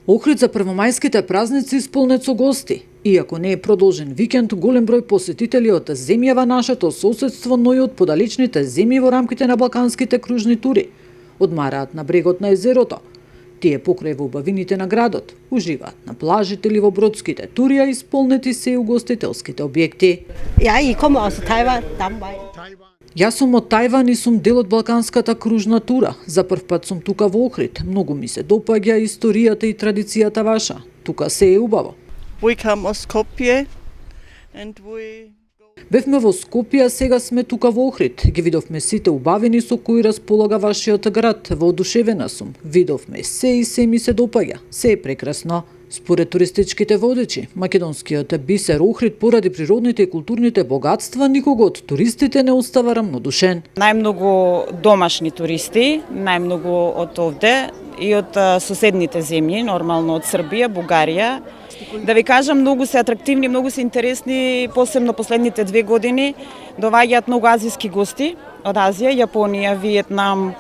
Охрид за првомајските празници исполнет со гости. Иако не е продолжен викенд, голем број посетители од земјава нашето соседство, но и од подалечните земји во рамките на балканските кружни тури одмараат на брегот на езерото. Тие покрај во убавините на градот, уживаат на плажите или во бродските тури, а исполнети се и угостителските објекти. Јас сум од Тајван и сум дел од балканската кружна тура. За прв пат сум тука во Охрид. Многу ми се допаѓа историјата и традицијата ваша. Тука се е убаво. Бевме во Скопје, а сега сме тука во Охрид. Ги видовме сите убавини со кои располага вашиот град. Воодушевена сум. Видовме се и се ми се допаѓа. Се е прекрасно. Според туристичките водечи, македонскиот бисер Охрид поради природните и културните богатства никого од туристите не остава рамнодушен. Најмногу домашни туристи, најмногу од овде и од соседните земји, нормално од Србија, Бугарија. Да ви кажам, многу се атрактивни, многу се интересни, посебно последните 2 години. Доаѓаат многу азиски гости од Азија, Јапонија, Виетнам,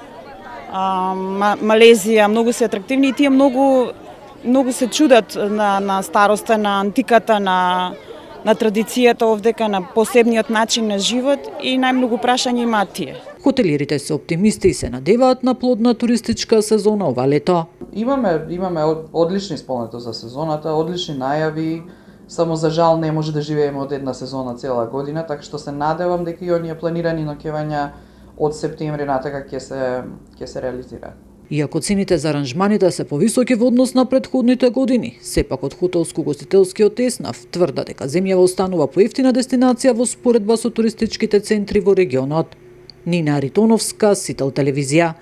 Малезија, многу се атрактивни и тие многу се чудат на староста, на антиката, на традицијата овдека, на посебниот начин на живот и најмногу прашања имаат тие. Хотелирите се оптимисти и се надеваат на плодна туристичка сезона ова лето. Имаме одлични исполнето за сезоната, одлични најави, само за жал не може да живееме од една сезона цела година, така што се надевам дека и оние планирани ноќевања од септември натака ќе се реализираат. Иако цените за аранжманите се повисоки во однос на претходните години, сепак од хотелско-гостителскиот еснав тврда дека земјава останува поевтина дестинација во споредба со туристичките центри во регионот. Нина Аритоновска, Сител телевизија.